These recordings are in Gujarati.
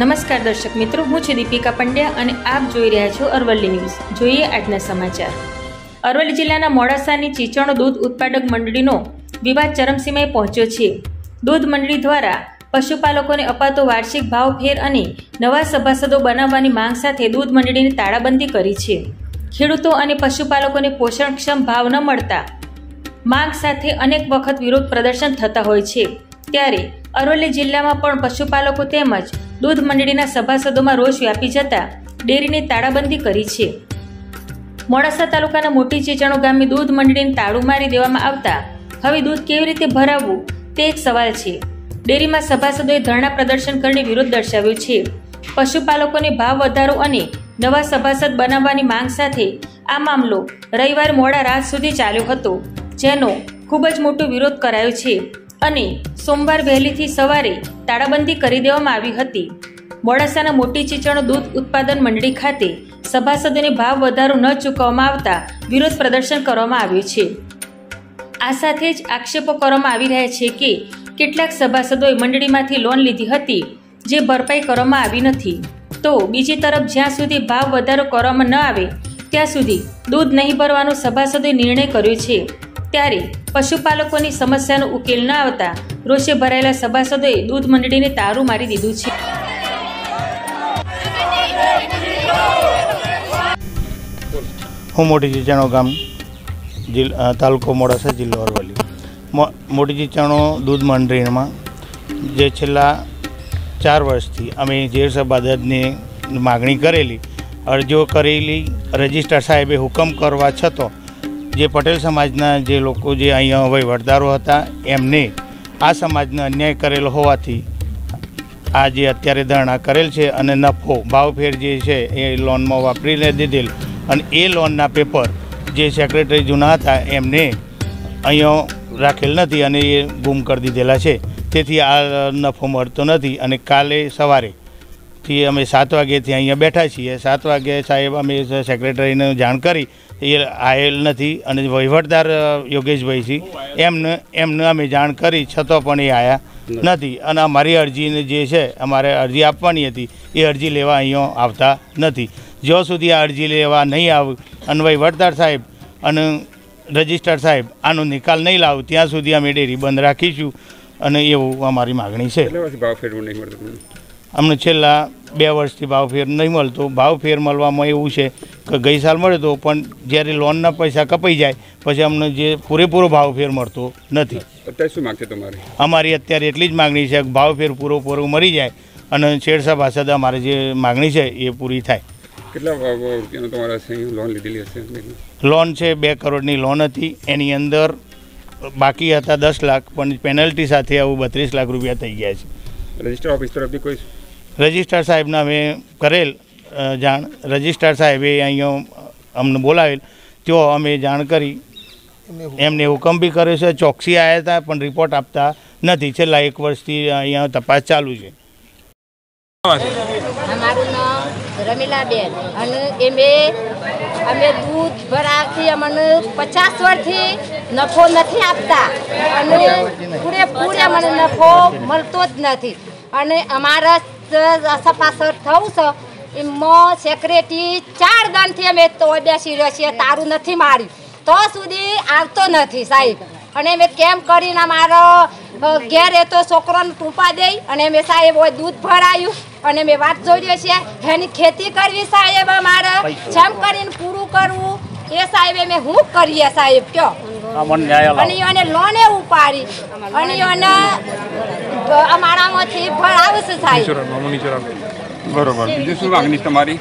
નમસ્કાર દર્શક મિત્રો, હું છું દીપિકા પંડ્યા અને આપ જોઈ રહ્યા છો અરવલ્લી ન્યૂઝ। જોઈએ આજના સમાચાર। અરવલ્લી જિલ્લાના મોડાસાની ચીચણો દૂધ ઉત્પાદક મંડળીનો વિવાદ ચરમસીમાએ પહોંચ્યો છે। દૂધ મંડળી દ્વારા પશુપાલકોને અપાતો વાર્ષિક ભાવ ફેર અને નવા સભાસદો બનાવવાની માંગ સાથે દૂધ મંડળીની તાળાબંધી કરી છે। ખેડૂતો અને પશુપાલકોને પોષણક્ષમ ભાવ ન મળતા માંગ સાથે અનેક વખત વિરોધ પ્રદર્શન થતા હોય છે, ત્યારે અરવલ્લી જિલ્લામાં પણ પશુપાલકો તેમજ દૂધ મંડળીના સભાસદોમાં રોષ વ્યાપી જતા ડેરીની તાળાબંધી કરી છે। મોડાસા તાલુકાના મોટી ચીચણો ગામે દૂધ મંડળીને તાળું મારી દેવામાં આવતા હવે દૂધ કેવી રીતે ભરાવવું તે એક સવાલ છે। ડેરીમાં સભાસદોએ ધરણા પ્રદર્શન કરીને વિરોધ દર્શાવ્યો છે। પશુપાલકોને ભાવ વધારો અને નવા સભાસદ બનાવવાની માંગ સાથે આ મામલો રવિવારે મોડા રાત સુધી ચાલ્યો હતો, જેનો ખૂબ જ મોટો વિરોધ કરાયો છે અને સોમવાર વહેલીથી સવારે તાળાબંધી કરી દેવામાં આવી હતી। મોડાસાના મોટી ચીચણો દૂધ ઉત્પાદન મંડળી ખાતે સભાસદોને ભાવ વધારો ન ચૂકવવામાં આવતા વિરોધ પ્રદર્શન કરવામાં આવ્યું છે। આ સાથે જ આક્ષેપો કરવામાં આવી રહ્યા છે કે કેટલાક સભાસદોએ મંડળીમાંથી લોન લીધી હતી, જે ભરપાઈ કરવામાં આવી નથી, તો બીજી તરફ જ્યાં સુધી ભાવ વધારો કરવામાં ન આવે ત્યાં સુધી દૂધ નહીં ભરવાનો સભાસદોએ નિર્ણય કર્યો છે। ત્યારે પશુપાલકોની સમસ્યાનો ઉકેલ ન આવતા રોષે ભરાયેલા સભાસદોએ દૂધ મંડળીને તાળું મારી દીધું છે। હું મોટી ચીચણો ગામ તાલુકો મોડાસા જિલ્લો અરવલ્લી। મોટી ચીચણો દૂધ મંડળીમાં જે છેલ્લા 4 વર્ષથી અમે ઝેર સભાસદની માગણી કરેલી, અરજીઓ કરેલી, રજિસ્ટર સાહેબે હુકમ કરવા છતાં જે પટેલ સમાજના જે લોકો જે અહીંયા વહીવટદારો હતા એમને આ સમાજને અન્યાય કરેલો હોવાથી આ જે અત્યારે ધરણા કરેલ છે અને નફો ભાવફેર જે છે એ લોનમાં વાપરીને દીધેલ અને એ લોનના પેપર જે સેક્રેટરી જૂના હતા એમને અહીંયા રાખેલ નથી અને એ ગુમ કરી દીધેલા છે। તેથી આ નફો મળતો નથી અને કાલે સવારેથી અમે 7 વાગ્યાથી અહીંયા બેઠા છીએ। 7 વાગ્યે સાહેબ અમે સેક્રેટરીને જાણ કરી, એ આવેલ નથી અને વહીવટદાર યોગેશભાઈ છે એમને અમે જાણ કરી છતાં પણ એ આવ્યા નથી અને અમારી અરજીને જે છે અમારે અરજી આપવાની હતી એ અરજી લેવા અહીંયા આવતા નથી। જ્યાં સુધી આ અરજી લેવા નહીં આવે અને વહીવટદાર સાહેબ અને રજિસ્ટર સાહેબ આનો નિકાલ નહીં લાવે ત્યાં સુધી અમે ડેરી બંધ રાખીશું અને એવું અમારી માગણી છે। અમને છેલ્લા 2 વર્ષથી ભાવફેર નહીં મળતો। ભાવફેર મળવામાં એવું છે કે ગઈ સાલ મળ્યો હતો, પણ જ્યારે લોનના પૈસા કપાઈ જાય પછી અમને જે પૂરેપૂરો ભાવફેર મળતો નથી। અત્યારે શું માગ છે તમારી? અમારી અત્યારે એટલી જ માગણી છે કે ભાવફેર પૂરો મળી જાય અને શેર સભાસદ અમારે જે માગણી છે એ પૂરી થાય। કેટલા રૂપિયાનો તમારા લોન લીધેલી હશે? લોન છે 2 કરોડની લોન હતી, એની અંદર બાકી હતા 10 લાખ, પણ પેનલ્ટી સાથે આવું 32 લાખ રૂપિયા થઈ ગયા છે। રજિસ્ટર ઓફિસ તરફથી કોઈ? રજિસ્ટર સાહેબને અમે કરેલ જાણ, રજિસ્ટર સાહેબે અહીંયા અમને બોલાવેલ, તેઓ અમે જાણ કરી, એમને હુકમ બી કર્યો છે, ચોકસી આવ્યા હતા પણ રિપોર્ટ આપતા નથી। છેલ્લા 1 વર્ષથી અહીંયા તપાસ ચાલુ છે। અમારું નામ રમીલાબેન અને અમે દૂધ ભરાવથી અમને 50 વર્ષથી નફો નથી આપતા અને પૂરેપૂરે અમને નફો મળતો જ નથી અને અમારા સપાસર થવું છે એમાં સેક્રેટરી 4 દાનથી અમે તો બેસી રહ્યો છીએ, તારું નથી માર્યું તો સુધી આવતો નથી સાહેબ। અને અમે કેમ કરીને અમારો ઘેર એ તો છોકરાને ટૂંપા દઈ અને અમે સાહેબ હોય દૂધ ભરાયું અને અમે વાત જોઈ છીએ એની ખેતી કરવી સાહેબ, અમારે જેમ કરીને પૂરું કરવું એ સાહેબ અમે શું કરીએ સાહેબ કયો? અને એને લોને ઉપાડી અને એને અમારામાંથી ભરાવશે સાહેબ। બરોબર, બીજું શું માગણી તમારી?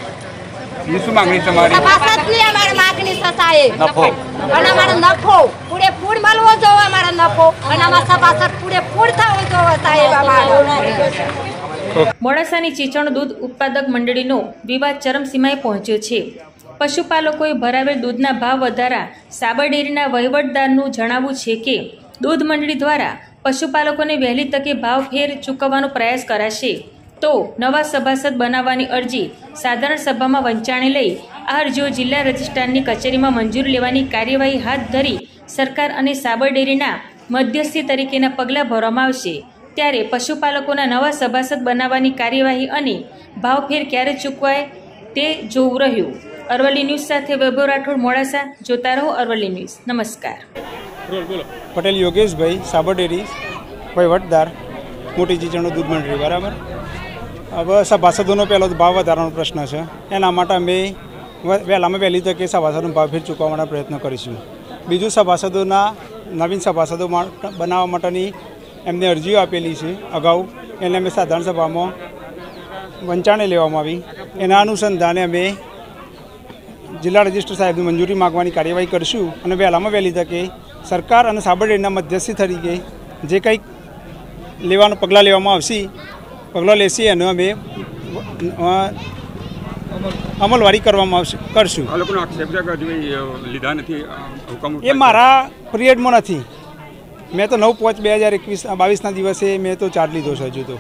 શું માગણી તમારી? સભાસદની અમારી માગણી છે સાહેબ, અને અમારો નફો પૂરેપૂર મળવો જોઈએ, અમારો નફો અને અમારા સભાસદ પૂરેપૂર થવો જોઈએ સાહેબ અમારો। મોડાસાની ચીચણ દૂધ ઉત્પાદક મંડળીનો વિવાદ ચરમસીમાએ પહોંચ્યો છે। પશુપાલકોએ ભરાવેલ દૂધના ભાવ વધારા સાબર ડેરીના વહીવટદારનું જણાવવું છે કે દૂધ મંડળી દ્વારા પશુપાલકોને વહેલી તકે ભાવ ફેર ચૂકવવાનો પ્રયાસ કરાશે, તો નવા સભાસદ બનાવવાની અરજી સાધારણ સભામાં વંચાણે લઈ આ અરજીઓ જિલ્લા રજિસ્ટ્રારની કચેરીમાં મંજૂરી લેવાની કાર્યવાહી હાથ ધરી સરકાર અને સાબર ડેરીના મધ્યસ્થી તરીકેના પગલાં ભરવામાં આવશે। ત્યારે પશુપાલકોના નવા સભાસદ બનાવવાની કાર્યવાહી અને ભાવફેર ક્યારે ચૂકવાય તે જોવું રહ્યું. અરવલ્લી ન્યૂઝ સાથે વૈભવ રાઠોડ, મોડાસા. જોતા રહો અરવલ્લી ન્યૂઝ. નમસ્કાર. પટેલ યોગેશભાઈ, સાબર ડેરી વહીવટદાર, મોટી ચીચણનું દૂધ મંડળી. બરાબર. હવે સભાસદોનો પહેલો ભાવ વધારવાનો પ્રશ્ન છે. એના માટે અમે વહેલામાં વહેલી તકે સભાસદોનો ભાવ ફેર ચૂકવવા માટે પ્રયત્ન કરીશું. બીજું, સભાસદોના નવીન સભાસદો બનાવવા માટેની એમને અરજીઓ આપેલી છે અગાઉ. એને અમે સાધારણ સભામાં વંચાણે લેવામાં આવી. એના અનુસંધાને અમે જિલ્લા રજિસ્ટ્રાર સાહેબની મંજૂરી માગવાની કાર્યવાહી કરીશું અને વહેલામાં વહેલી તકે સરકાર અને સાબર ડેરીના મધ્યસ્થી તરીકે જે કંઈક લેવાનું પગલાં લેવામાં આવશે, પગલાં લેશે એનો અમે અમલવારી કરવામાં કરશું. એ મારા પિરિયડમાં નથી. મેં તો 9/5/2022ના દિવસે મેં તો ચાર્જ લીધો છે હજુ તો.